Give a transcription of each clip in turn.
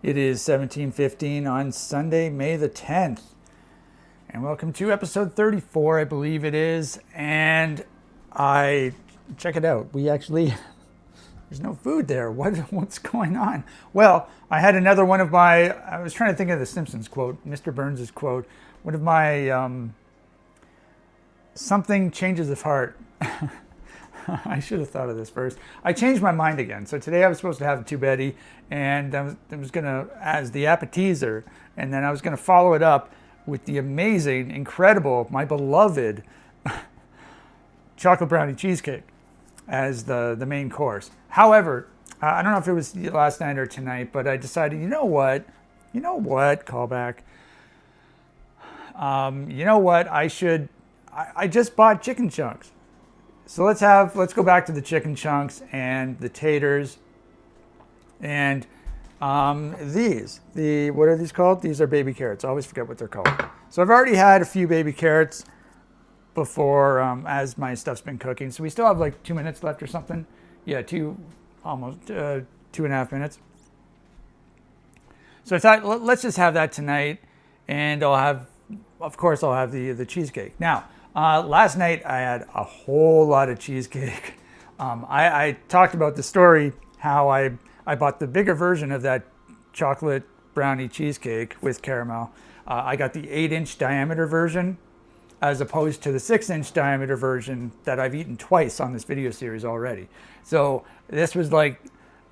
It is 17:15 on Sunday, May the 10th. And welcome to episode 34, I believe it is. And check it out. There's no food there. What's going on? Well, I had another one of I was trying to think of the Simpsons quote, Mr. Burns' quote. One of my, something changes of heart. I should have thought of this first. I changed my mind again. So today I was supposed to have a two-beddy, and I was going to, as the appetizer, and then I was going to follow it up with the amazing, incredible, my beloved chocolate brownie cheesecake as the main course. However, I don't know if it was last night or tonight, but I decided, you know what, callback. You know what, I just bought chicken chunks. So let's go back to the chicken chunks and the taters and what are these called? These are baby carrots. I always forget what they're called. So I've already had a few baby carrots before as my stuff's been cooking. So we still have like 2 minutes left or something. Yeah, almost 2.5 minutes. So I thought, let's just have that tonight, and I'll have the cheesecake. Now, last night I had a whole lot of cheesecake. I talked about the story, how I bought the bigger version of that chocolate brownie cheesecake with caramel. I got the 8-inch diameter version as opposed to the 6-inch diameter version that I've eaten twice on this video series already. So this was like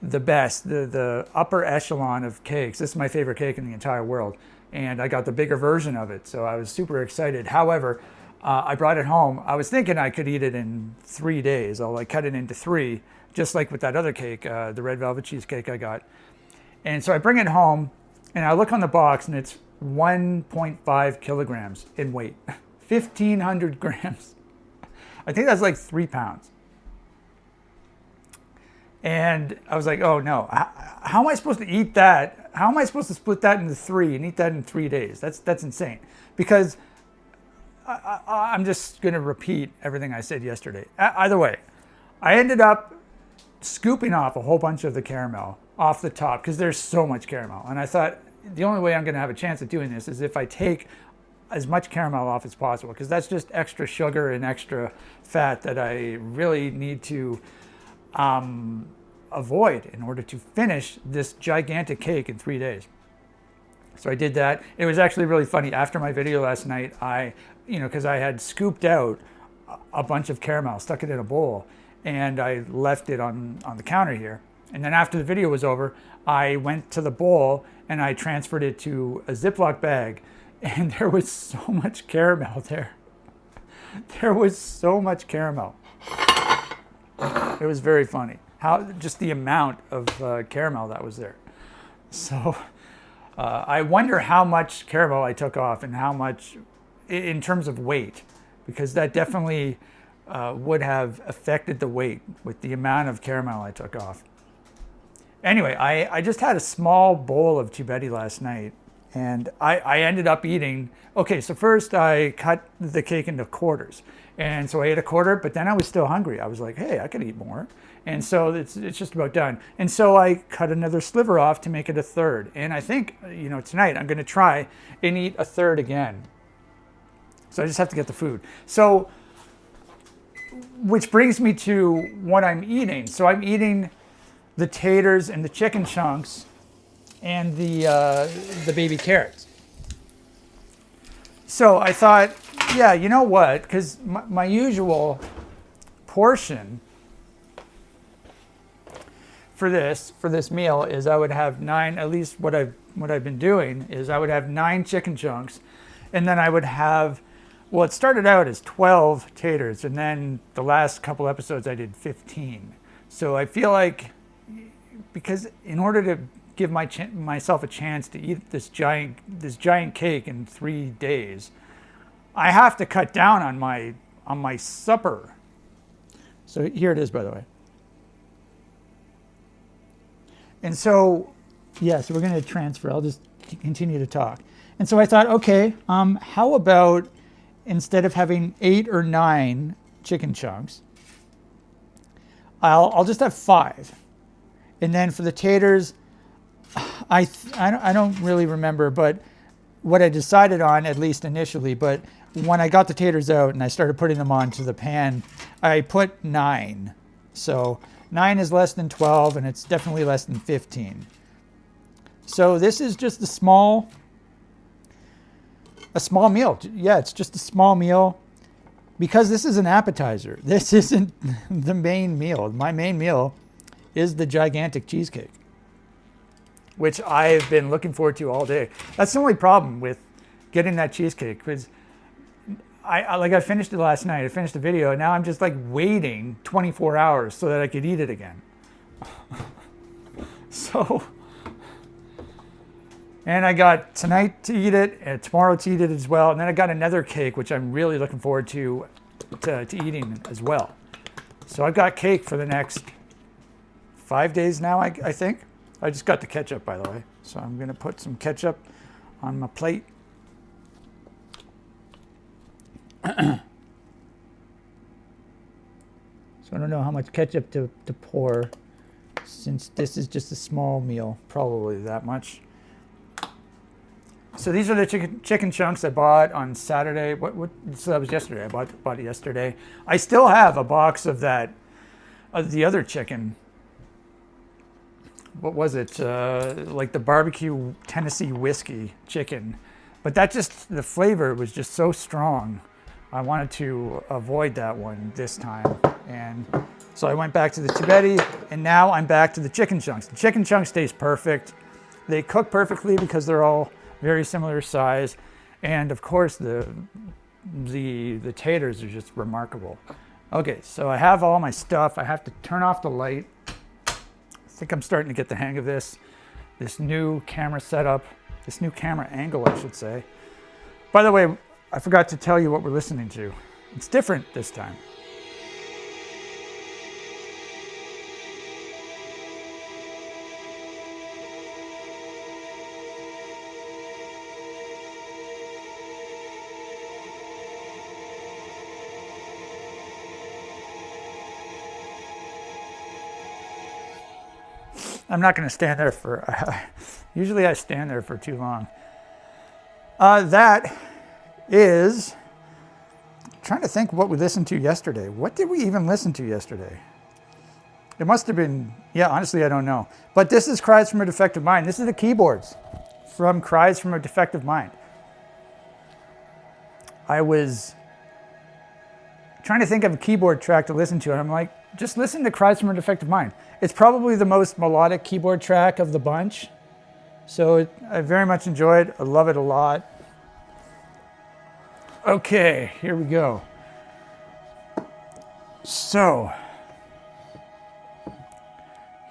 the best, the upper echelon of cakes. This is my favorite cake in the entire world. And I got the bigger version of it. So I was super excited. However, I brought it home. I was thinking I could eat it in 3 days. I'll cut it into 3, just like with that other cake, the red velvet cheesecake I got. And so I bring it home, and I look on the box, and it's 1.5 kilograms in weight, 1,500 grams. I think that's like 3 pounds. And I was like, oh no, how am I supposed to eat that? How am I supposed to split that into 3 and eat that in 3 days? That's insane. Because I'm just going to repeat everything I said yesterday. Either way, I ended up scooping off a whole bunch of the caramel off the top because there's so much caramel. And I thought the only way I'm going to have a chance at doing this is if I take as much caramel off as possible, because that's just extra sugar and extra fat that I really need to avoid in order to finish this gigantic cake in 3 days. So I did that. It was actually really funny. After my video last night, because I had scooped out a bunch of caramel, stuck it in a bowl, and I left it on the counter here. And then after the video was over, I went to the bowl and I transferred it to a Ziploc bag, and there was so much caramel there. There was so much caramel. It was very funny. Just the amount of caramel that was there. So I wonder how much caramel I took off and how much in terms of weight, because that definitely would have affected the weight with the amount of caramel I took off. Anyway, I just had a small bowl of ciabatta last night, and I ended up eating, okay, so first I cut the cake into quarters. And so I ate a quarter, but then I was still hungry. I was like, hey, I could eat more. And so it's just about done. And so I cut another sliver off to make it a third. And I think, tonight I'm going to try and eat a third again. So I just have to get the food. So, which brings me to what I'm eating. So I'm eating the taters and the chicken chunks and the baby carrots. So I thought, yeah, you know what? Because my usual portion for this meal is I would have 9. At least what I've been doing is I would have 9 chicken chunks, and then I would have. Well, it started out as 12 taters, and then the last couple episodes I did 15. So I feel like, because in order to give myself a chance to eat this giant cake in 3 days, I have to cut down on my supper. So here it is, by the way. And so, so we're going to transfer. I'll just continue to talk. And so I thought, okay, how about instead of having 8 or 9 chicken chunks, I'll just have 5. And then for the taters, I don't really remember, but what I decided on, at least initially, but when I got the taters out and I started putting them onto the pan, I put 9. So 9 is less than 12, and it's definitely less than 15. So this is just a small meal. Yeah, it's just a small meal because this is an appetizer. This isn't the main meal. My main meal is the gigantic cheesecake, which I've been looking forward to all day. That's the only problem with getting that cheesecake, because I finished it last night. I finished the video, and now I'm just like waiting 24 hours so that I could eat it again. So, and I got tonight to eat it, and tomorrow to eat it as well, and then I got another cake, which I'm really looking forward to eating as well. So I've got cake for the next 5 days now, I think. I just got the ketchup, by the way. So I'm gonna put some ketchup on my plate. So I don't know how much ketchup to pour, since this is just a small meal, probably that much. So these are the chicken chunks I bought on Saturday. So that was yesterday. I bought it yesterday. I still have a box of that, the other chicken. What was it? Like the barbecue Tennessee whiskey chicken. But the flavor was just so strong. I wanted to avoid that one this time. And so I went back to the Tibeti, and now I'm back to the chicken chunks. The chicken chunks taste perfect. They cook perfectly because they're all very similar size. And of course, the taters are just remarkable. Okay, so I have all my stuff. I have to turn off the light. I think I'm starting to get the hang of this new camera setup, this new camera angle, I should say. By the way, I forgot to tell you what we're listening to. It's different this time. I'm not going to stand there usually I stand there for too long. That is, I'm trying to think what we listened to yesterday. What did we even listen to yesterday? It must have been, yeah, honestly, I don't know. But this is Cries from a Defective Mind. This is the keyboards from Cries from a Defective Mind. I was trying to think of a keyboard track to listen to, and I'm like, just listen to Cries from a Defective Mind. It's probably the most melodic keyboard track of the bunch. So I very much enjoy it. I love it a lot. Okay, here we go. So,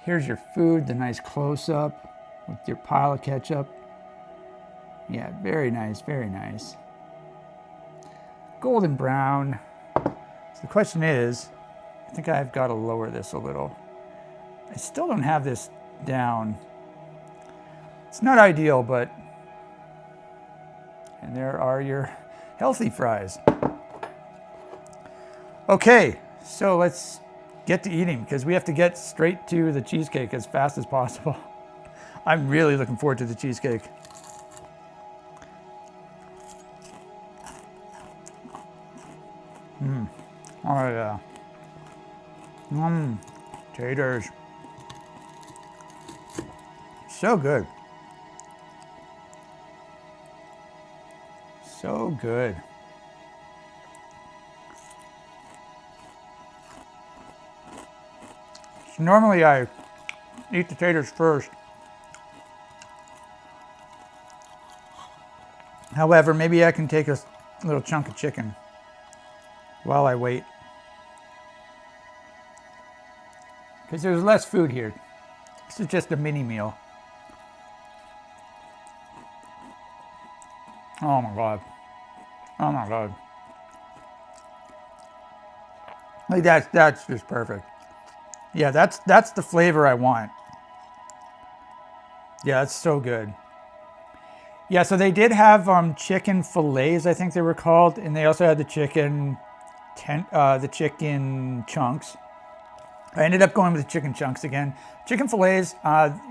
here's your food, the nice close-up with your pile of ketchup. Yeah, very nice, very nice. Golden brown. So the question is, I think I've got to lower this a little. I still don't have this down. It's not ideal, but, and there are your healthy fries. Okay, so let's get to eating, because we have to get straight to the cheesecake as fast as possible. I'm really looking forward to the cheesecake. Oh yeah. Taters. So good. So good. So normally I eat the taters first. However, maybe I can take a little chunk of chicken while I wait, because there's less food here. This is just a mini meal. Oh my God. Oh my God. Like that's just perfect. Yeah, that's the flavor I want. Yeah, it's so good. Yeah, so they did have chicken fillets, I think they were called, and they also had the chicken chunks. I ended up going with chicken chunks again. Chicken fillets,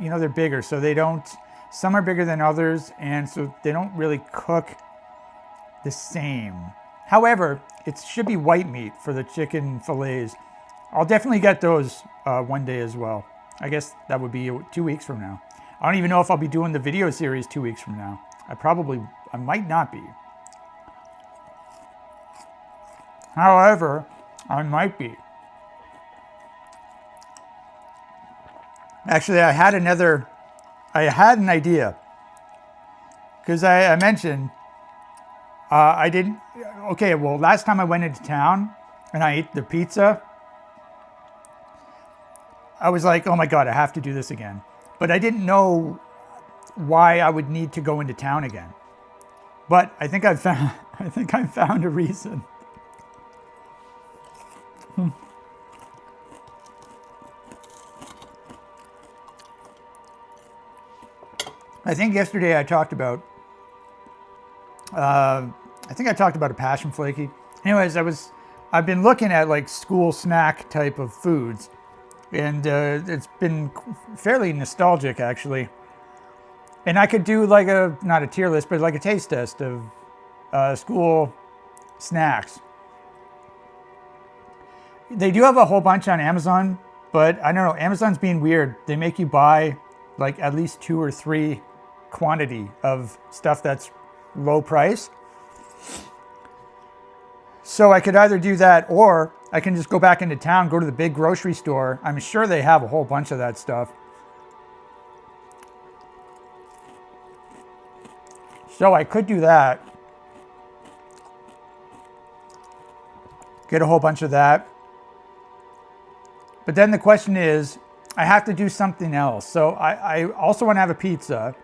you know, they're bigger, so they don't, some are bigger than others, and so they don't really cook the same. However, it should be white meat for the chicken fillets. I'll definitely get those one day as well. I guess that would be 2 weeks from now. I don't even know if I'll be doing the video series 2 weeks from now. I might not be. However, I might be. Actually, I had an idea. Because I mentioned, okay, well, last time I went into town and I ate the pizza, I was like, oh my God, I have to do this again. But I didn't know why I would need to go into town again. But I think I found a reason. I think yesterday I talked about, a passion flaky. Anyways, I've been looking at like school snack type of foods, and it's been fairly nostalgic actually. And I could do like not a tier list, but like a taste test of school snacks. They do have a whole bunch on Amazon, but I don't know, Amazon's being weird. They make you buy like at least 2 or 3 quantity of stuff that's low price. So I could either do that, or I can just go back into town, go to the big grocery store. I'm sure they have a whole bunch of that stuff. So I could do that. Get a whole bunch of that. But then the question is, I have to do something else. So I also want to have a pizza.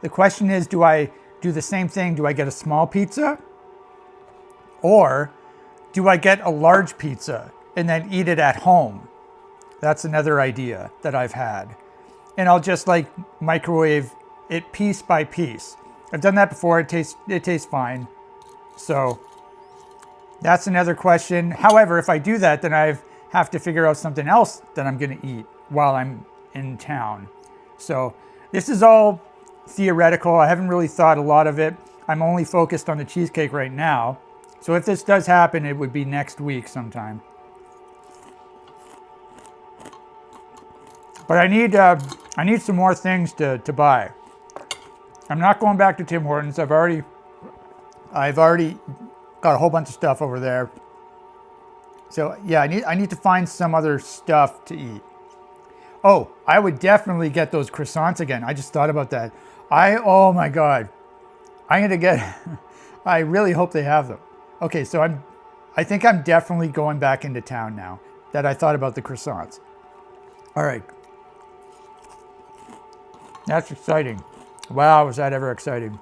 The question is, do I do the same thing? Do I get a small pizza? Or do I get a large pizza and then eat it at home? That's another idea that I've had. And I'll just like microwave it piece by piece. I've done that before. It tastes fine. So that's another question. However, if I do that, then I have to figure out something else that I'm going to eat while I'm in town. So this is all theoretical. I haven't really thought a lot of it. I'm only focused on the cheesecake right now. So if this does happen, it would be next week sometime. But I need some more things to buy. I'm not going back to Tim Hortons. I've already got a whole bunch of stuff over there. So yeah, I need to find some other stuff to eat. Oh, I would definitely get those croissants again. I just thought about that. Oh my God, I'm gonna get. I really hope they have them. Okay, so I think I'm definitely going back into town now that I thought about the croissants. All right, that's exciting. Wow, was that ever exciting?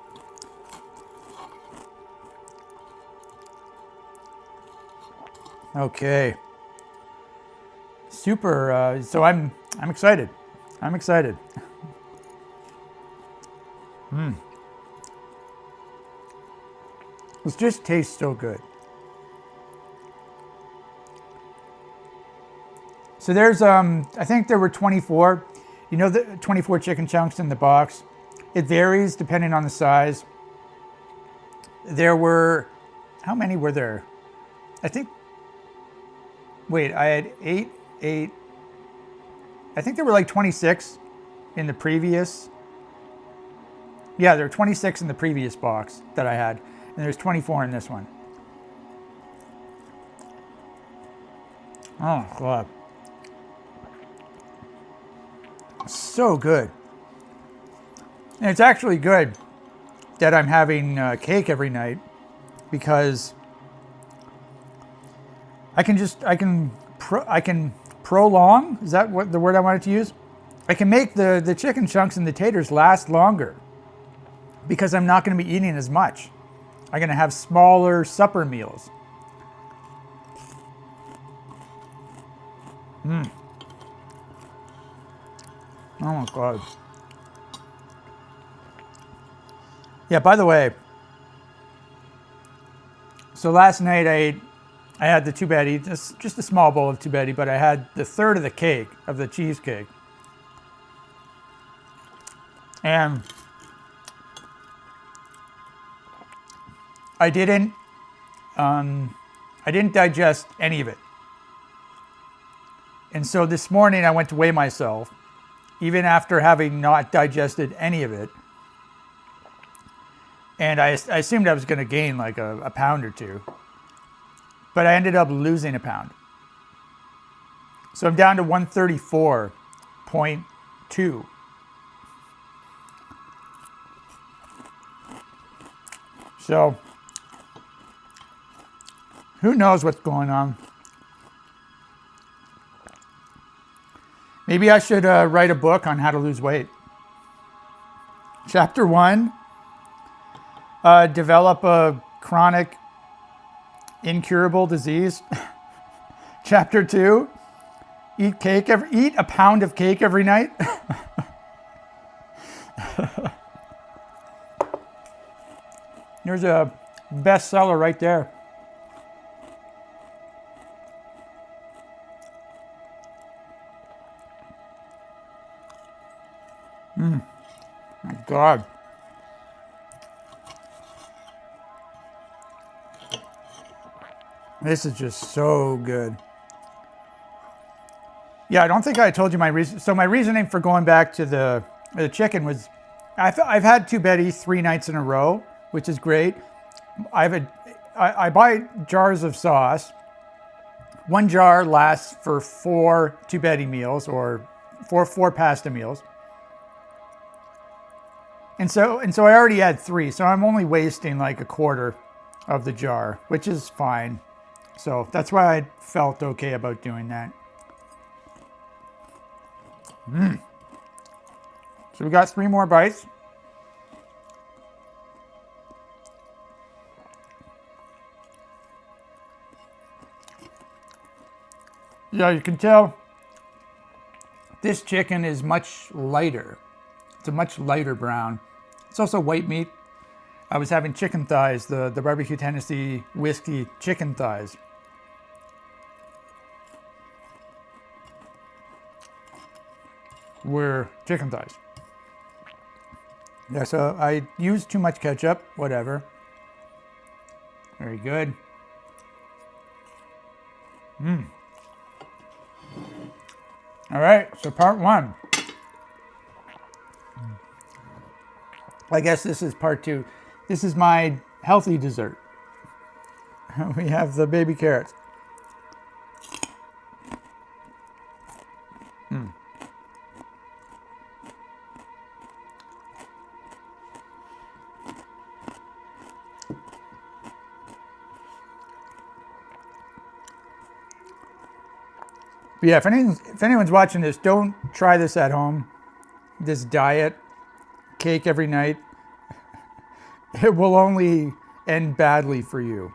Okay. Super. So I'm excited. I'm excited. This just tastes so good. So there's I think there were 24. You know, the 24 chicken chunks in the box. It varies depending on the size. There were, how many were there? I think, wait, I had eight. I think there were like 26 in the previous. Yeah, there were 26 in the previous box that I had, and there's 24 in this one. Oh, God. So good. And it's actually good that I'm having cake every night, because I can prolong, is that what the word I wanted to use? I can make the chicken chunks and the taters last longer because I'm not going to be eating as much. I'm going to have smaller supper meals. Oh my God. Yeah, by the way, so last night I ate I had the tubeti, just a small bowl of tubeti, but I had the third of the cake, of the cheesecake. And I didn't digest any of it. And so this morning I went to weigh myself, even after having not digested any of it. And I assumed I was going to gain like a pound or two. But I ended up losing a pound. So I'm down to 134.2. So who knows what's going on? Maybe I should write a book on how to lose weight. Chapter 1, develop a chronic incurable disease. Chapter 2, eat a pound of cake every night. There's a bestseller right there. My God. This is just so good. Yeah, I don't think I told you my reason. So my reasoning for going back to the chicken was, I've had tubeti 3 nights in a row, which is great. I buy jars of sauce. 1 jar lasts for 4 tubeti meals or 4 pasta meals. And so I already had 3, so I'm only wasting like a quarter of the jar, which is fine. So that's why I felt okay about doing that. So we got 3 more bites. Yeah, you can tell this chicken is much lighter. It's a much lighter brown. It's also white meat. I was having chicken thighs, the barbecue Tennessee whiskey chicken thighs. Were chicken thighs. Yeah, so I used too much ketchup, whatever. Very good. All right, so part 1. I guess this is part 2. This is my healthy dessert. We have the baby carrots. But yeah, if anyone's watching this, don't try this at home. This diet, cake every night, it will only end badly for you.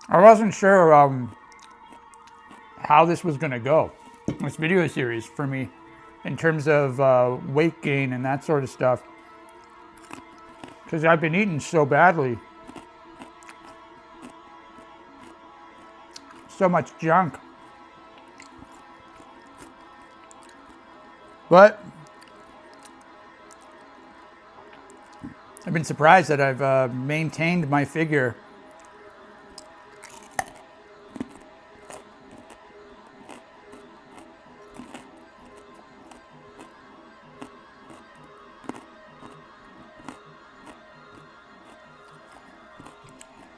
I wasn't sure how this was going to go, this video series for me, in terms of weight gain and that sort of stuff, because I've been eating so badly. So much junk. But I've been surprised that I've maintained my figure.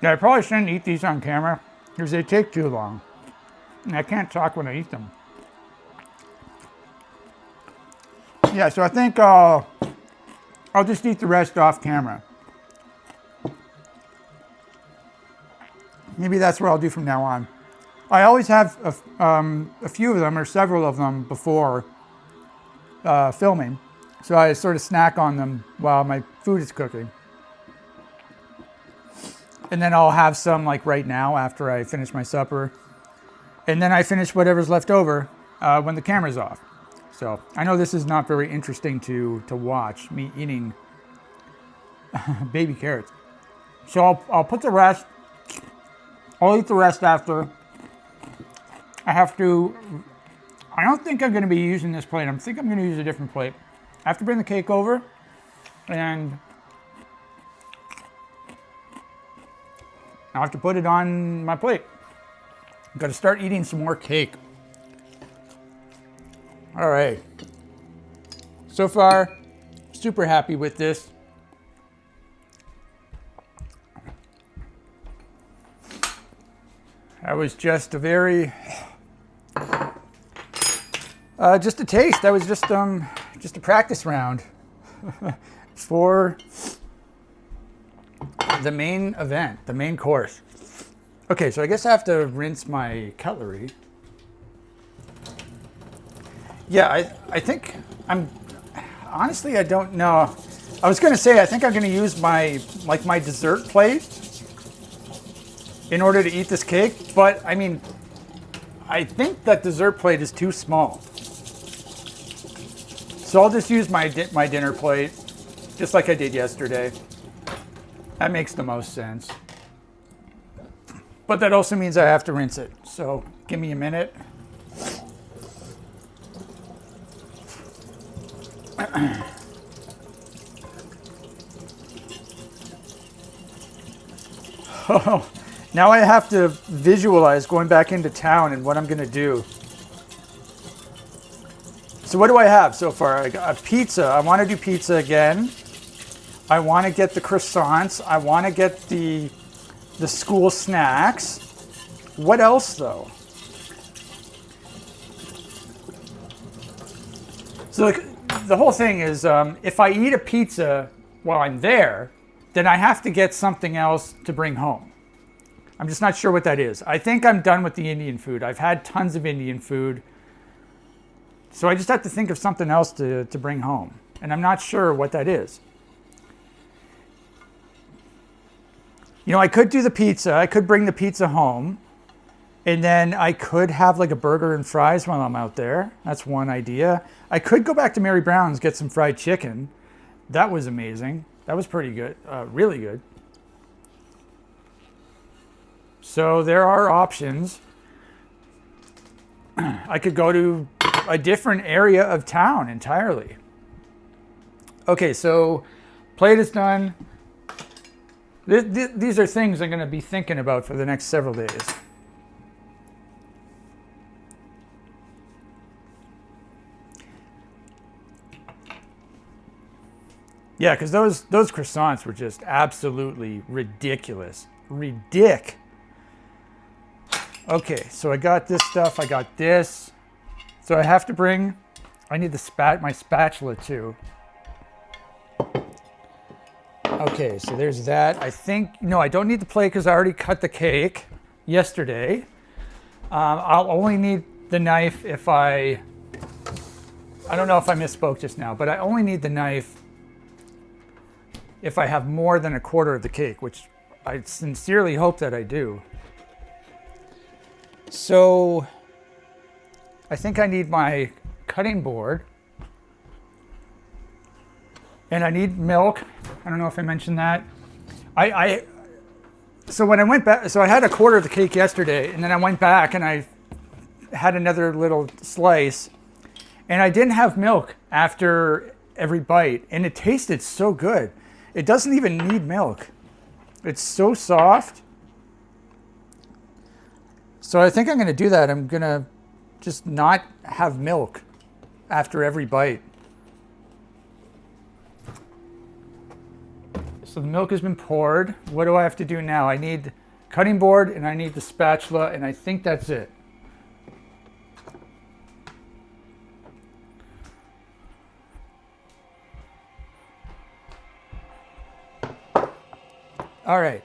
Yeah, I probably shouldn't eat these on camera because they take too long. And I can't talk when I eat them. Yeah, so I think I'll just eat the rest off camera. Maybe that's what I'll do from now on. I always have a few of them or several of them before filming. So I sort of snack on them while my food is cooking. And then I'll have some like right now after I finish my supper. And then I finish whatever's left over when the camera's off. So I know this is not very interesting to watch, me eating baby carrots. So I'll put the rest, I'll eat the rest after. I don't think I'm going to be using this plate. I think I'm going to use a different plate. I have to bring the cake over, and I'll have to put it on my plate. I've got to start eating some more cake. All right. So far, super happy with this. That was just a very, just a taste. That was just a practice round for the main event, the main course. Okay, so I guess I have to rinse my cutlery. Yeah, I think honestly, I don't know. I was gonna say, I think I'm gonna use my dessert plate in order to eat this cake, but I mean, I think that dessert plate is too small. So I'll just use my dinner plate, just like I did yesterday. That makes the most sense. But that also means I have to rinse it. So give me a minute. Oh, now I have to visualize going back into town and what I'm gonna do. So what do I have so far? I got a pizza. I want to do pizza again. I want to get the croissants. I want to get the school snacks. What else though? So the whole thing is, if I eat a pizza while I'm there, then I have to get something else to bring home. I'm just not sure what that is. I think I'm done with the Indian food. I've had tons of Indian food. So I just have to think of something else to bring home. And I'm not sure what that is. You know, I could do the pizza. I could bring the pizza home. And then I could have like a burger and fries while I'm out there. That's one idea. I could go back to Mary Brown's, get some fried chicken. That was amazing. That was pretty good, really good. So there are options. I could go to a different area of town entirely. Okay, so plate is done. These are things I'm going to be thinking about for the next several days. Yeah, because those croissants were just absolutely ridiculous. Okay, so I got this stuff. I got this. So I have to bring, I need my spatula too. Okay, so there's that. I think, no, I don't need the plate because I already cut the cake yesterday. I'll only need the knife if I don't know if I misspoke just now, but I only need the knife if I have more than a quarter of the cake, which I sincerely hope that I do. So I think I need my cutting board. And I need milk. I don't know if I mentioned that. So when I went back, so I had a quarter of the cake yesterday, and then I went back and I had another little slice, and I didn't have milk after every bite, and it tasted so good. It doesn't even need milk. It's so soft. So I think I'm gonna do that. I'm gonna just not have milk after every bite. So the milk has been poured. What do I have to do now? I need cutting board and I need the spatula, and I think that's it. All right,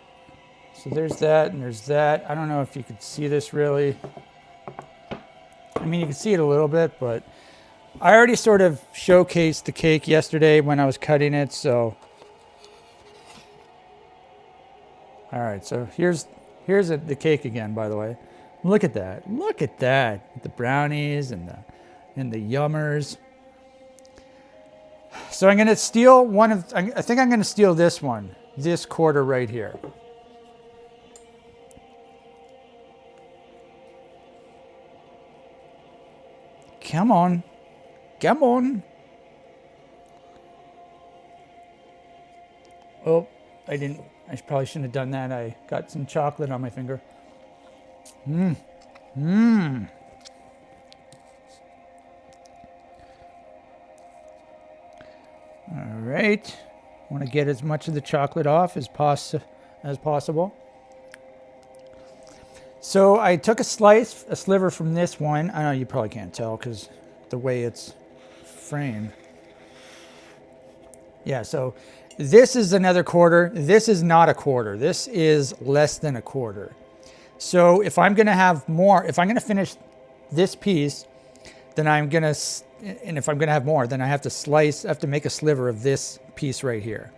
so there's that and there's that. I don't know if you could see this really. I mean, you can see it a little bit, but I already sort of showcased the cake yesterday when I was cutting it, so. All right, so here's the cake again, by the way. Look at that. Look at that. The brownies and and the yummers. So I'm going to steal one of, I think I'm going to steal this one, this quarter right here. Come on. Come on. Oh, I probably shouldn't have done that. I got some chocolate on my finger. Mmm. Mmm. All right. Want to get as much of the chocolate off as possible. So I took a sliver from this one. I know you probably can't tell because the way it's framed. Yeah, so this is another quarter. This is not a quarter. This is less than a quarter. So if I'm going to have more, if I'm going to finish this piece, then I'm going to, and if I'm going to have more, then I have to make a sliver of this piece right here.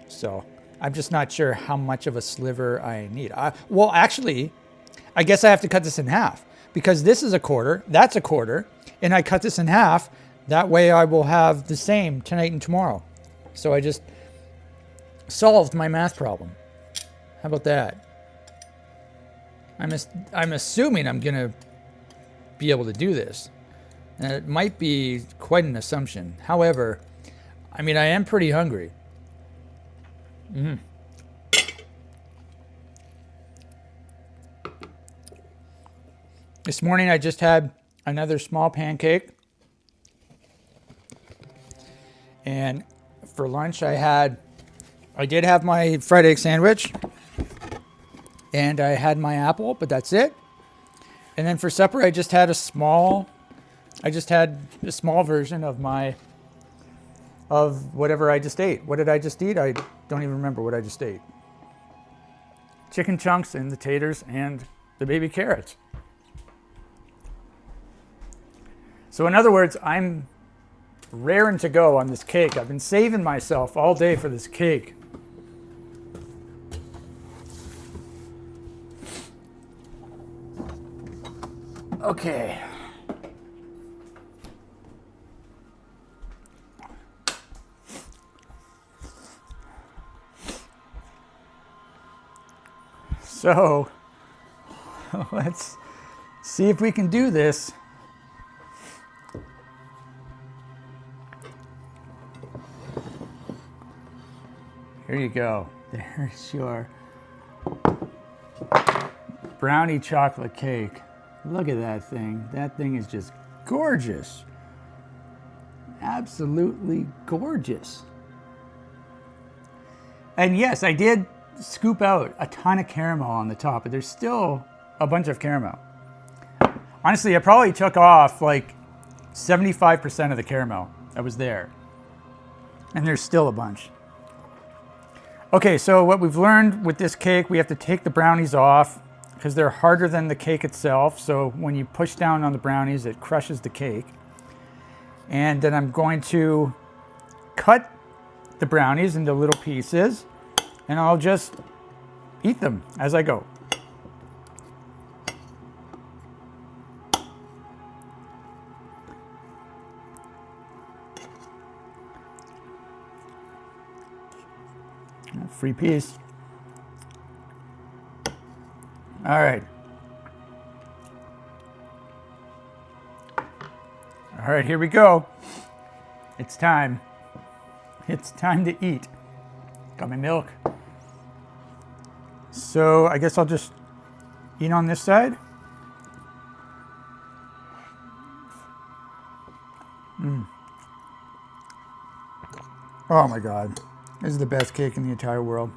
So I'm just not sure how much of a sliver I need. Well, actually, I guess I have to cut this in half because this is a quarter, that's a quarter, and I cut this in half. That way I will have the same tonight and tomorrow. So I just solved my math problem. How about that? I'm assuming I'm going to be able to do this. And it might be quite an assumption. However, I mean, I am pretty hungry. This morning I just had another small pancake. And for lunch I did have my fried egg sandwich. And I had my apple, but that's it. And then for supper I just had a small version of whatever I just ate. What did I just eat? I don't even remember what I just ate. Chicken chunks and the taters and the baby carrots. So in other words, I'm raring to go on this cake. I've been saving myself all day for this cake. Okay. So let's see if we can do this. Here you go. There's your brownie chocolate cake. Look at that thing. That thing is just gorgeous. Absolutely gorgeous. And yes, I did scoop out a ton of caramel on the top, but there's still a bunch of caramel. Honestly, I probably took off like 75% of the caramel that was there. And there's still a bunch. Okay, so what we've learned with this cake, we have to take the brownies off because they're harder than the cake itself. So when you push down on the brownies, it crushes the cake. And then I'm going to cut the brownies into little pieces and I'll just eat them as I go. Free piece. All right. All right, here we go. It's time. It's time to eat. Got my milk. So I guess I'll just eat on this side. Oh my God. This is the best cake in the entire world.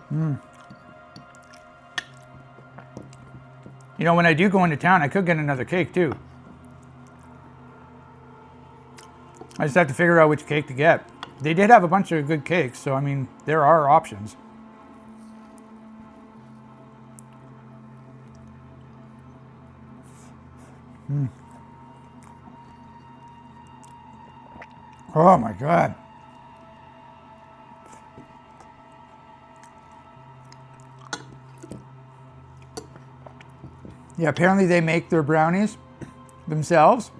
You know, when I do go into town, I could get another cake too. I just have to figure out which cake to get. They did have a bunch of good cakes, so I mean, there are options. Oh my God. Yeah, apparently they make their brownies themselves.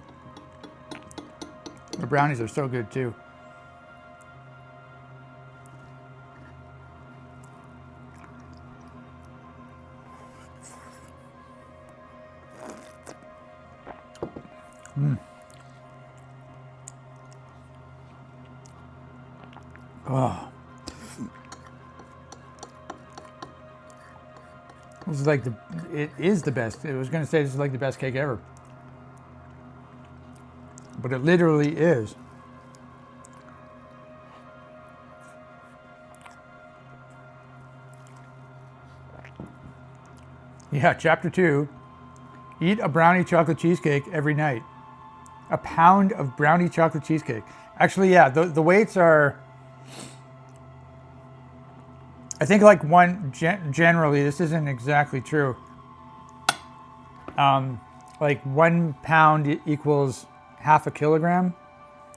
The brownies are so good too. Oh. This is like it is the best. I was going to say this is like the best cake ever. But it literally is. Yeah, chapter 2. Eat a brownie chocolate cheesecake every night. A pound of brownie chocolate cheesecake. Actually, yeah, the weights are, I think like generally, this isn't exactly true. Like 1 pound equals half a kilogram.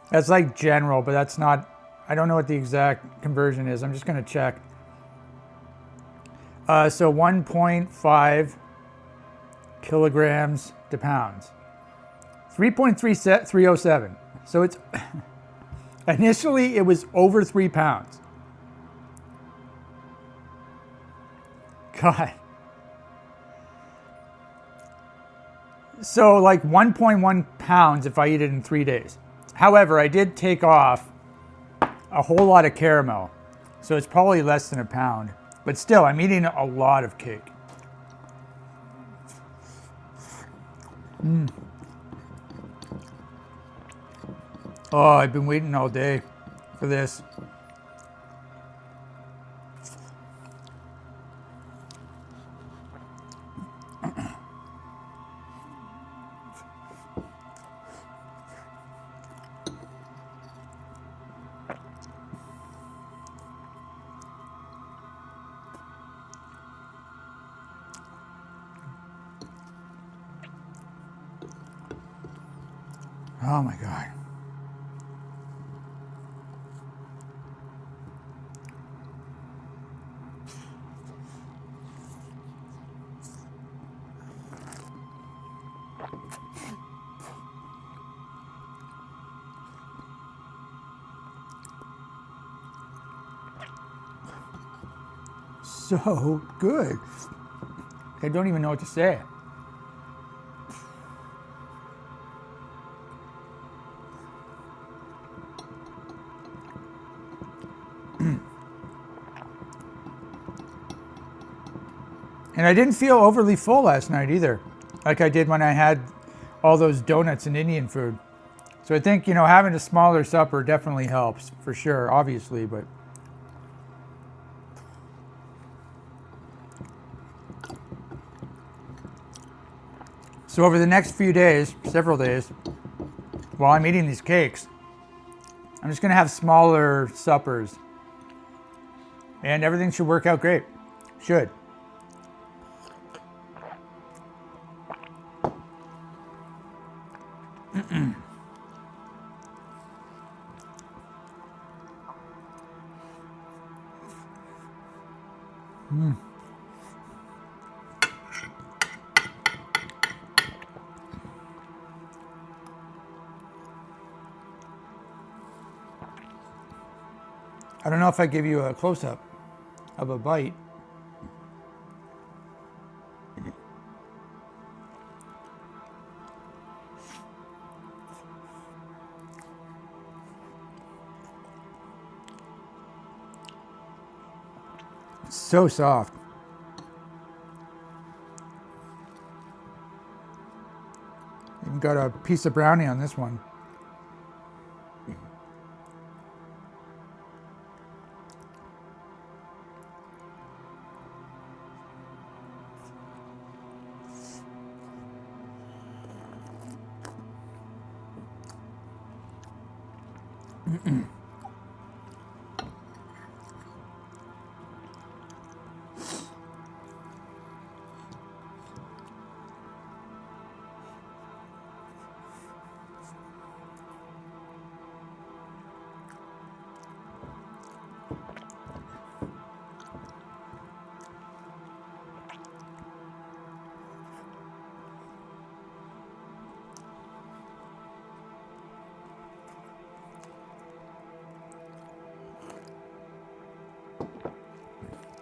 That's like general, but that's not, I don't know what the exact conversion is. I'm just going to check. So 1.5 kilograms to pounds. 3.307. So it's, initially it was over 3 pounds. God. So like 1.1 pounds if I eat it in 3 days. However, I did take off a whole lot of caramel. So it's probably less than a pound. But still, I'm eating a lot of cake. Oh, I've been waiting all day for this. Oh my God. So good. I don't even know what to say. And I didn't feel overly full last night either, like I did when I had all those donuts and Indian food. So I think, you know, having a smaller supper definitely helps, for sure, obviously, but. So over the next few days, several days, while I'm eating these cakes, I'm just gonna have smaller suppers. And everything should work out great. Should. I don't know if I give you a close-up of a bite. So soft. Even got a piece of brownie on this one.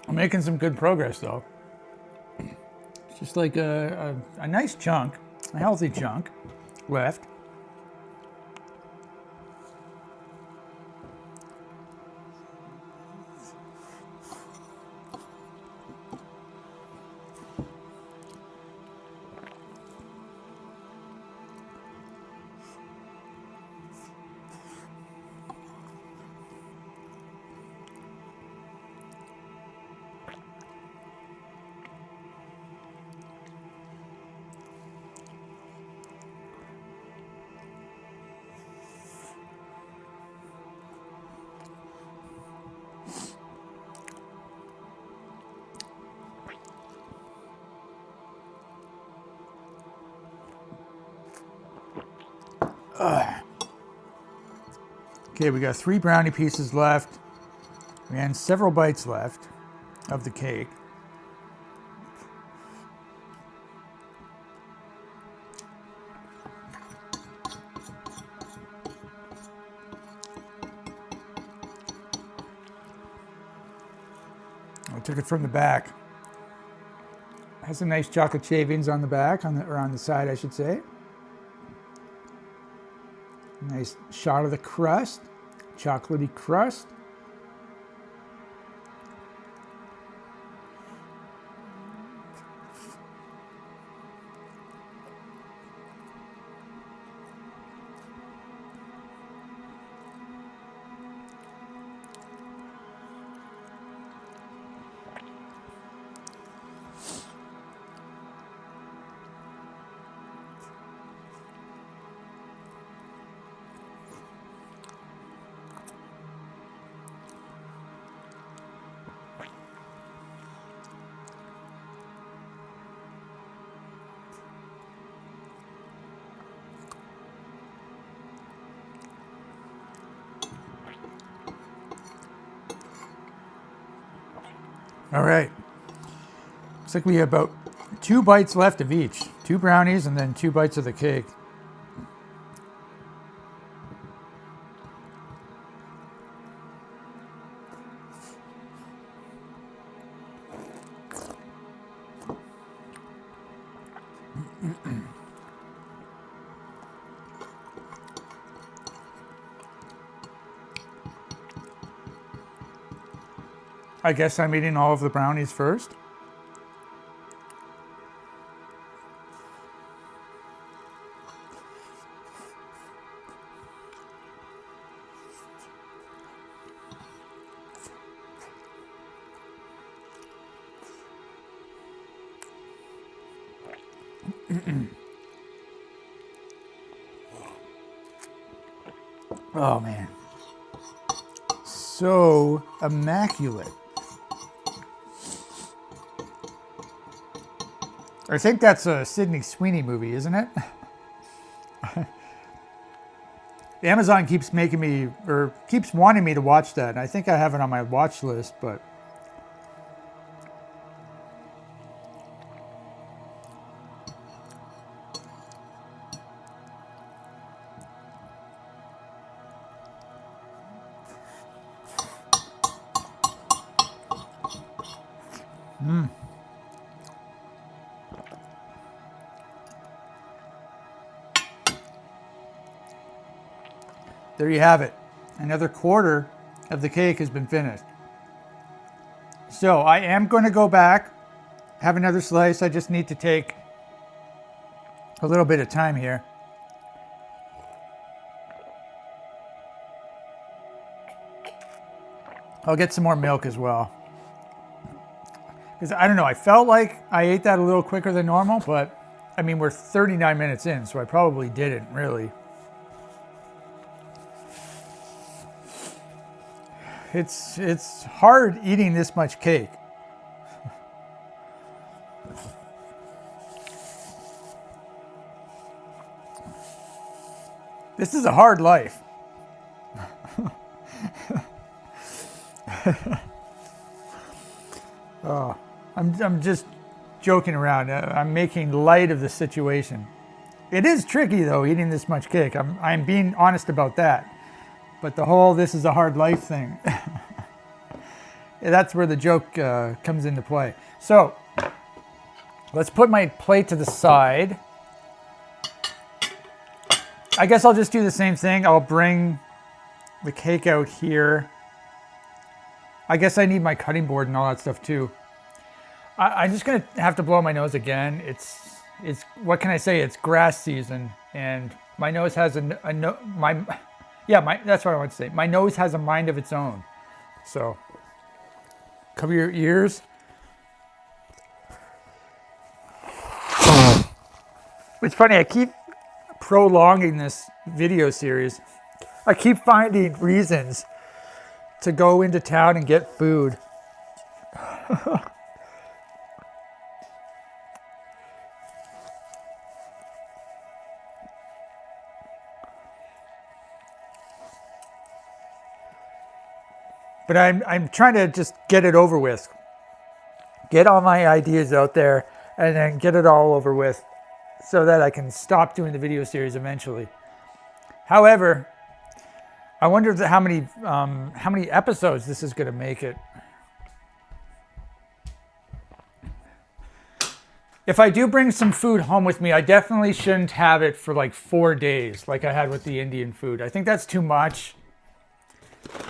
I'm making some good progress though. It's just like a nice chunk, a healthy chunk left. Okay, we got 3 brownie pieces left and several bites left of the cake. I took it from the back. Has some nice chocolate shavings on the back, or on the side, I should say. Nice shot of the crust, chocolatey crust. All right, looks like we have about 2 bites left of each. 2 brownies and then 2 bites of the cake. I guess I'm eating all of the brownies first. Oh man, so immaculate. I think that's a Sydney Sweeney movie, isn't it? Amazon keeps making me, or keeps wanting me to watch that. I think I have it on my watch list, but there you have it. Another quarter of the cake has been finished. So I am going to go back, have another slice. I just need to take a little bit of time here. I'll get some more milk as well. Because I don't know, I felt like I ate that a little quicker than normal, but I mean, we're 39 minutes in, so I probably didn't really. It's hard eating this much cake. This is a hard life. Oh, I'm just joking around. I'm making light of the situation. It is tricky though, eating this much cake. I'm being honest about that. But the whole "this is a hard life" thing That's where the joke comes into play. So let's put my plate to the side. I guess I'll just do the same thing. I'll bring the cake out here. I guess I need my cutting board and all that stuff too. I'm just gonna have to blow my nose again. It's what can I say? It's grass season, and my nose has that's what I want to say. My nose has a mind of its own. So cover your ears. It's funny, I keep prolonging this video series. I keep finding reasons to go into town and get food. But I'm trying to just get it over with. Get all my ideas out there and then get it all over with so that I can stop doing the video series eventually. However, I wonder how many episodes this is going to make it. If I do bring some food home with me, I definitely shouldn't have it for like 4 days like I had with the Indian food. I think that's too much.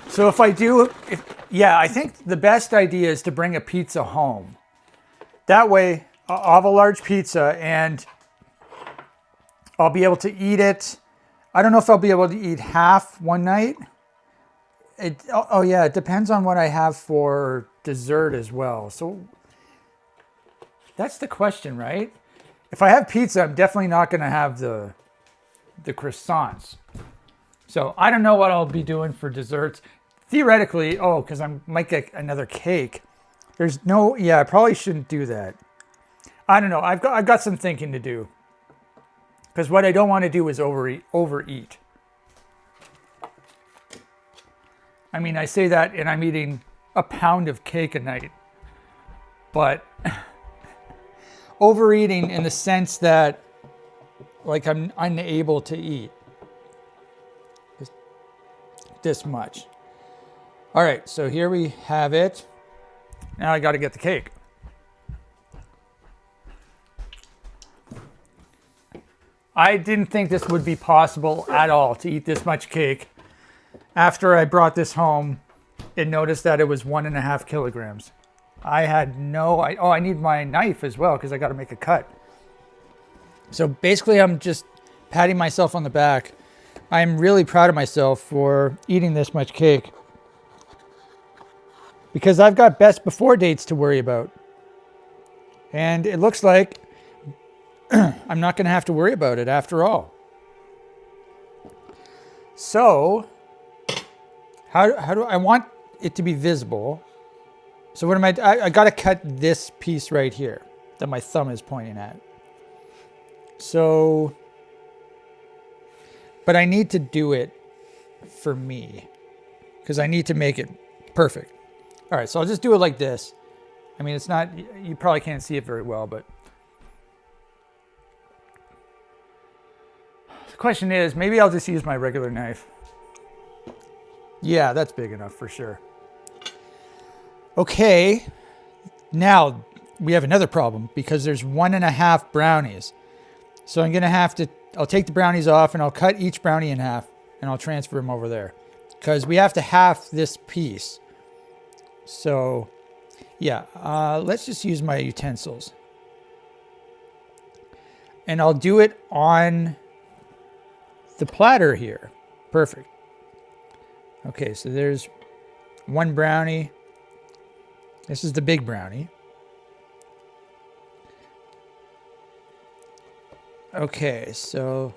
So if I do, I think the best idea is to bring a pizza home. That way, I'll have a large pizza and I'll be able to eat it. I don't know if I'll be able to eat half one night. It depends on what I have for dessert as well. So that's the question, right? If I have pizza, I'm definitely not going to have the croissants. So I don't know what I'll be doing for desserts. Theoretically, because I might get another cake. I probably shouldn't do that. I don't know. I've got some thinking to do. Because what I don't want to do is overeat. I mean, I say that and I'm eating a pound of cake a night. But overeating in the sense that like I'm unable to eat this much. All right, so here we have it. Now I got to get the cake. I didn't think this would be possible at all to eat this much cake. After I brought this home and noticed that it was 1.5 kilograms. I had I need my knife as well because I got to make a cut. So basically I'm just patting myself on the back. I'm really proud of myself for eating this much cake. Because I've got best before dates to worry about. And it looks like I'm not going to have to worry about it after all. So, how do I want it to be visible? So what am I got to cut this piece right here that my thumb is pointing at. So, but I need to do it for me because I need to make it perfect. All right, so I'll just do it like this. I mean, it's not, you probably can't see it very well, but the question is, maybe I'll just use my regular knife. Yeah, that's big enough for sure. Okay, now we have another problem because there's 1.5 brownies. So I'm gonna I'll take the brownies off and I'll cut each brownie in half and I'll transfer them over there because we have to half this piece. So yeah, let's just use my utensils. And I'll do it on the platter here. Perfect. Okay, so there's one brownie. This is the big brownie. Okay, so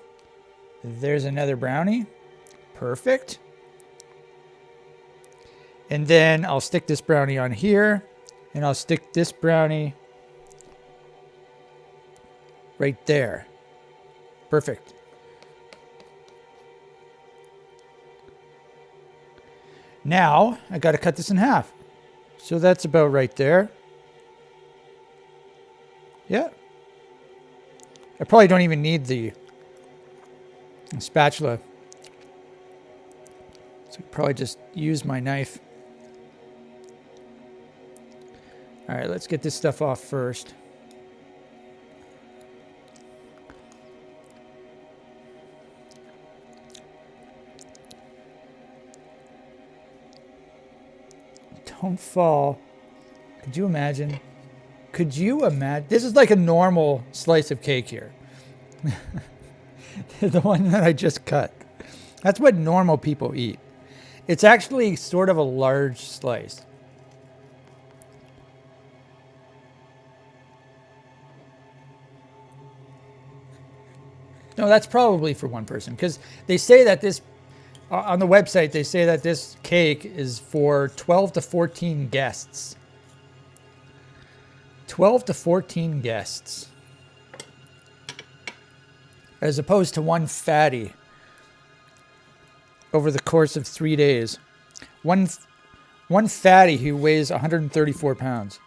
there's another brownie. Perfect. And then I'll stick this brownie on here, and I'll stick this brownie right there. Perfect. Now, I got to cut this in half. So that's about right there. Yeah. I probably don't even need the spatula. So I probably just use my knife. All right, let's get this stuff off first. Don't fall. Could you imagine? Could you imagine? This is like a normal slice of cake here. The one that I just cut. That's what normal people eat. It's actually sort of a large slice. No, that's probably for one person, because they say that this, on the website, they say that this cake is for 12 to 14 guests. 12 to 14 guests. As opposed to one fatty over the course of 3 days. One fatty who weighs 134 pounds.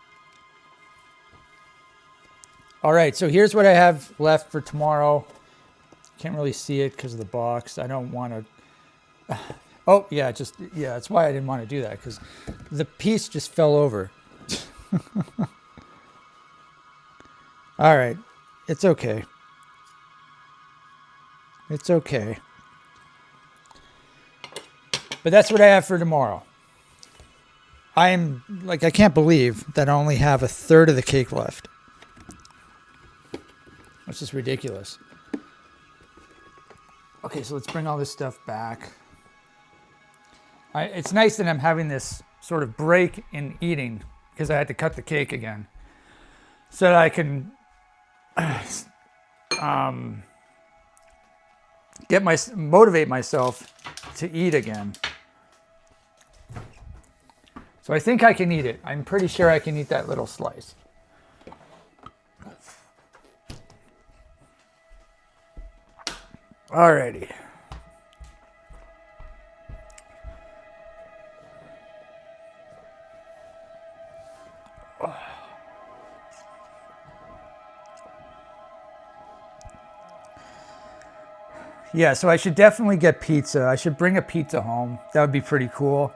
All right, so here's what I have left for tomorrow. Can't really see it because of the box. I don't want to... Oh, yeah, that's why I didn't want to do that, because the piece just fell over. All right, it's okay. It's okay. But that's what I have for tomorrow. I can't believe that I only have a third of the cake left. That's just ridiculous. Okay, so let's bring all this stuff back. It's nice that I'm having this sort of break in eating because I had to cut the cake again, so that I can motivate myself to eat again. So I think I can eat it. I'm pretty sure I can eat that little slice. Alrighty. Yeah, so I should definitely get pizza. I should bring a pizza home. That would be pretty cool.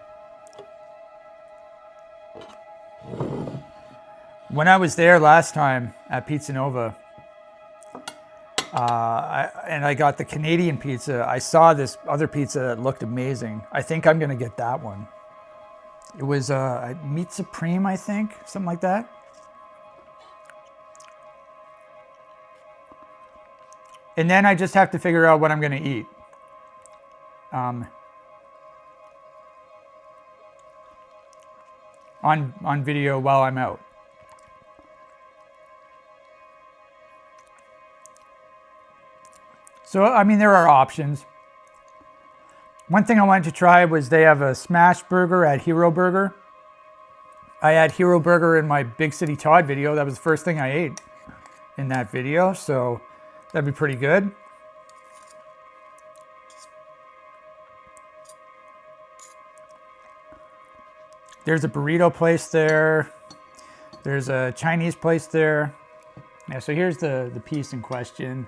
When I was there last time at Pizza Nova, and I got the Canadian pizza, I saw this other pizza that looked amazing. I think I'm going to get that one. It was Meat Supreme, I think, something like that. And then I just have to figure out what I'm going to eat. On video while I'm out. So, I mean, there are options. One thing I wanted to try was they have a smash burger at Hero Burger. I had Hero Burger in my Big City Todd video. That was the first thing I ate in that video, so that'd be pretty good. There's a burrito place there. There's a Chinese place there. Yeah, so here's the piece in question.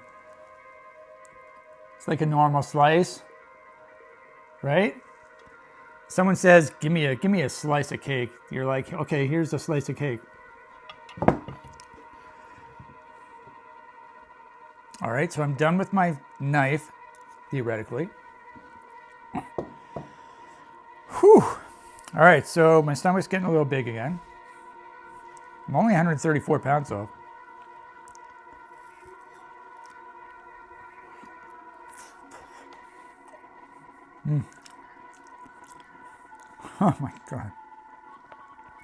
It's like a normal slice, right? Someone says, give me a slice of cake. You're like, okay, here's a slice of cake. All right, so I'm done with my knife, theoretically. Whew. All right, so my stomach's getting a little big again. I'm only 134 pounds though. Oh my God.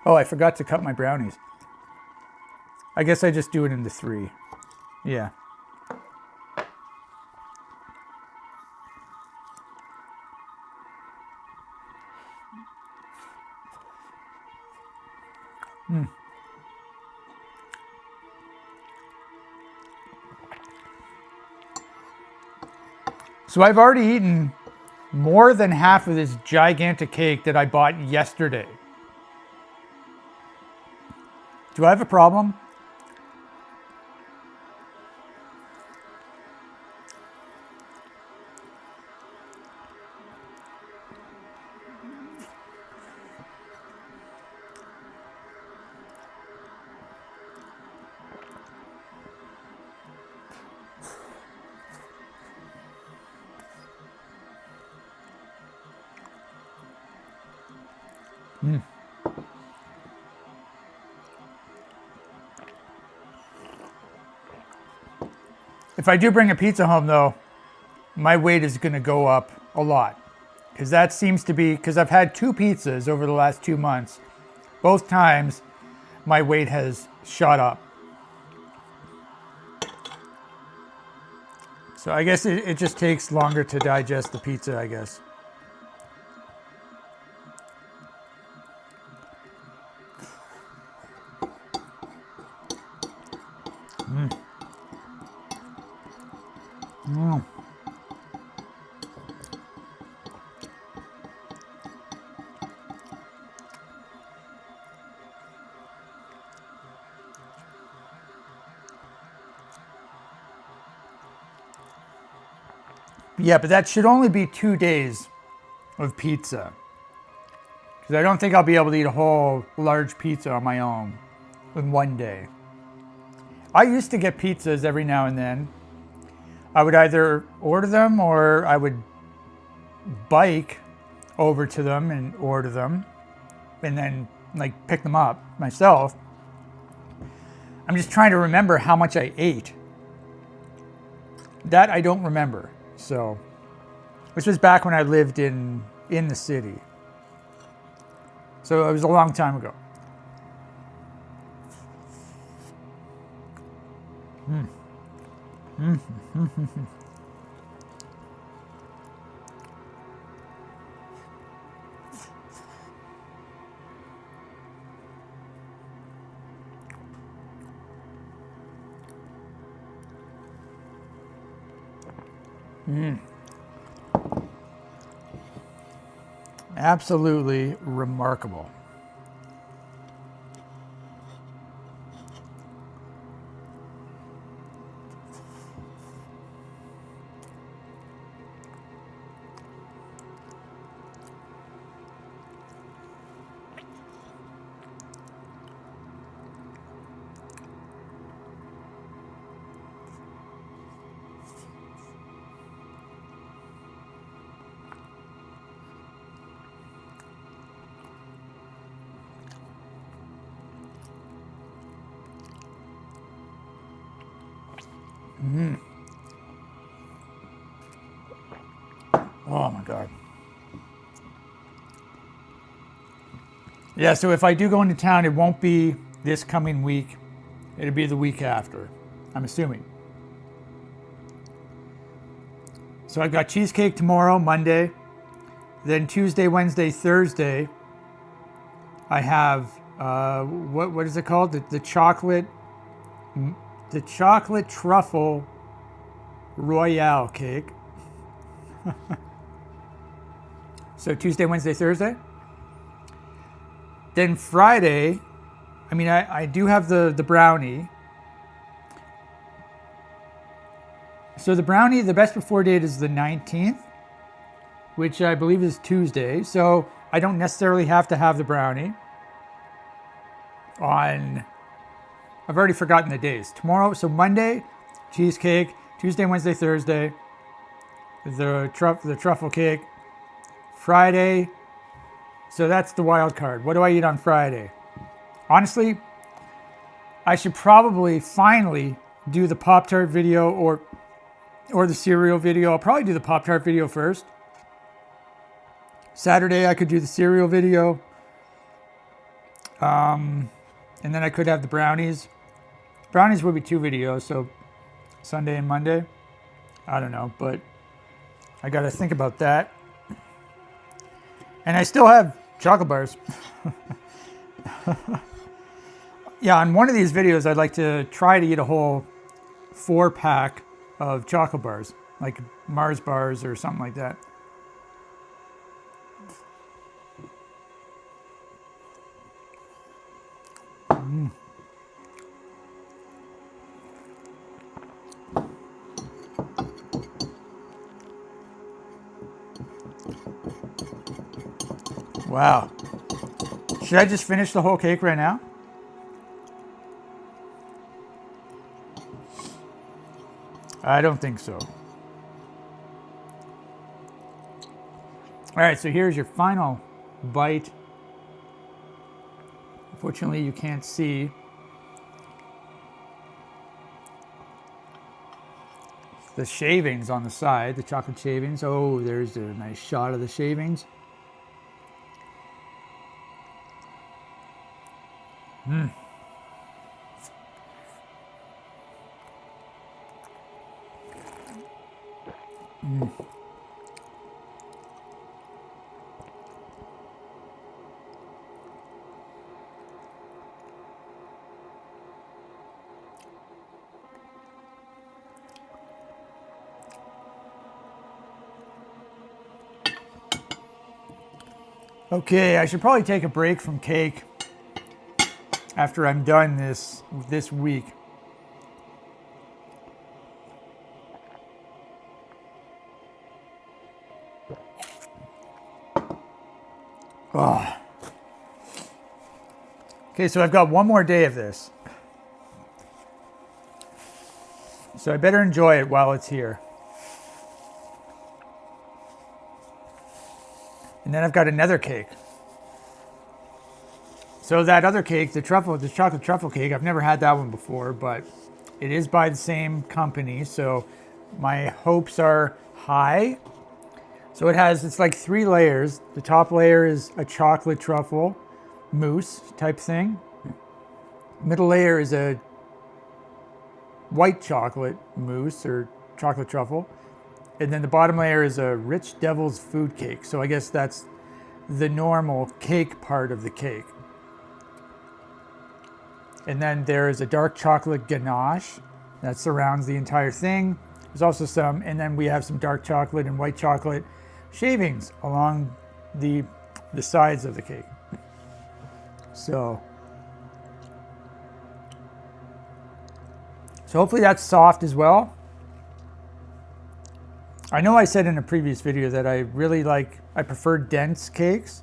Oh, I forgot to cut my brownies. I guess I just do it into 3. Yeah. So I've already eaten more than half of this gigantic cake that I bought yesterday. Do I have a problem? Mm. If I do bring a pizza home, though, my weight is going to go up a lot. Because that seems to be, because I've had 2 pizzas over the last 2 months. Both times, my weight has shot up. So I guess it just takes longer to digest the pizza, I guess. Mm. Mm. Yeah, but that should only be 2 days of pizza. Because I don't think I'll be able to eat a whole large pizza on my own in 1 day. I used to get pizzas every now and then. I would either order them or I would bike over to them and order them and then like pick them up myself. I'm just trying to remember how much I ate. That I don't remember. So this was back when I lived in the city. So it was a long time ago. Mm. Mm. Mm. Absolutely remarkable. Mm. Oh my God. Yeah, so if I do go into town, it won't be this coming week. It'll be the week after, I'm assuming. So I've got cheesecake tomorrow, Monday. Then Tuesday, Wednesday, Thursday, I have, what is it called? The chocolate truffle royale cake. So Tuesday, Wednesday, Thursday. Then Friday, I do have the brownie. So the brownie, the best before date is the 19th, which I believe is Tuesday. So I don't necessarily have to have the brownie on, I've already forgotten the days. Tomorrow, so Monday, cheesecake. Tuesday, Wednesday, Thursday, the truffle cake. Friday, so that's the wild card. What do I eat on Friday? Honestly, I should probably finally do the Pop-Tart video or the cereal video. I'll probably do the Pop-Tart video first. Saturday, I could do the cereal video. And then I could have the brownies. Brownies would be 2 videos, so Sunday and Monday. I don't know, but I got to think about that. And I still have chocolate bars. Yeah, on one of these videos, I'd like to try to eat a whole 4-pack of chocolate bars, like Mars bars or something like that. Mm. Wow. Should I just finish the whole cake right now? I don't think so. All right, so here's your final bite Fortunately, you can't see the shavings on the side, the chocolate shavings. Oh, there's a nice shot of the shavings. Mm. Mm. Okay, I should probably take a break from cake after I'm done this week. Oh. Okay, so I've got one more day of this. So I better enjoy it while it's here. And then I've got another cake. So that other cake, the chocolate truffle cake, I've never had that one before, but it is by the same company, so my hopes are high. So it's like 3 layers. The top layer is a chocolate truffle mousse type thing. Middle layer is a white chocolate mousse or chocolate truffle. And then the bottom layer is a rich devil's food cake. So I guess that's the normal cake part of the cake. And then there is a dark chocolate ganache that surrounds the entire thing. There's also some, and then we have some dark chocolate and white chocolate shavings along the sides of the cake. So hopefully that's soft as well. I know I said in a previous video that I prefer dense cakes.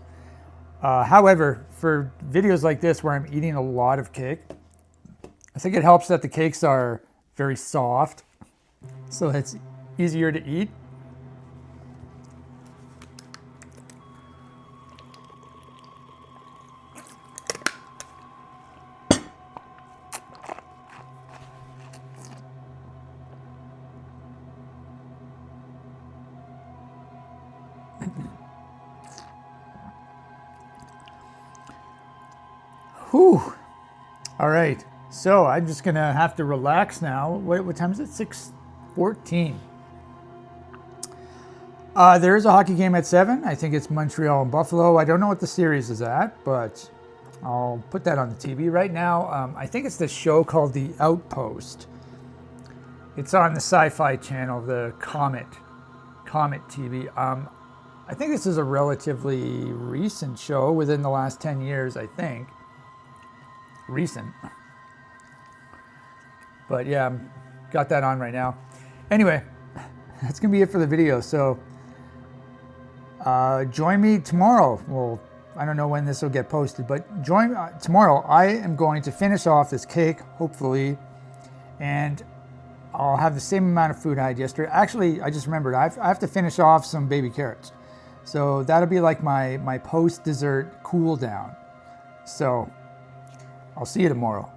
However, for videos like this where I'm eating a lot of cake, I think it helps that the cakes are very soft, so it's easier to eat. Whew. All right, so I'm just gonna have to relax now. What time is it? 6:14. There is a hockey game at 7. I think it's Montreal and Buffalo. I don't know what the series is at, but I'll put that on the TV right now. I think it's this show called The Outpost. It's on the Sci-Fi Channel, the Comet TV. I think this is a relatively recent show, within the last 10 years, I think. Recent. But yeah, got that on right now. Anyway, that's gonna be it for the video. So join me tomorrow. Well, I don't know when this will get posted, but join tomorrow. I am going to finish off this cake, hopefully, and I'll have the same amount of food I had yesterday. Actually, I just remembered, I have to finish off some baby carrots. So that'll be like my post-dessert cool down. So I'll see you tomorrow.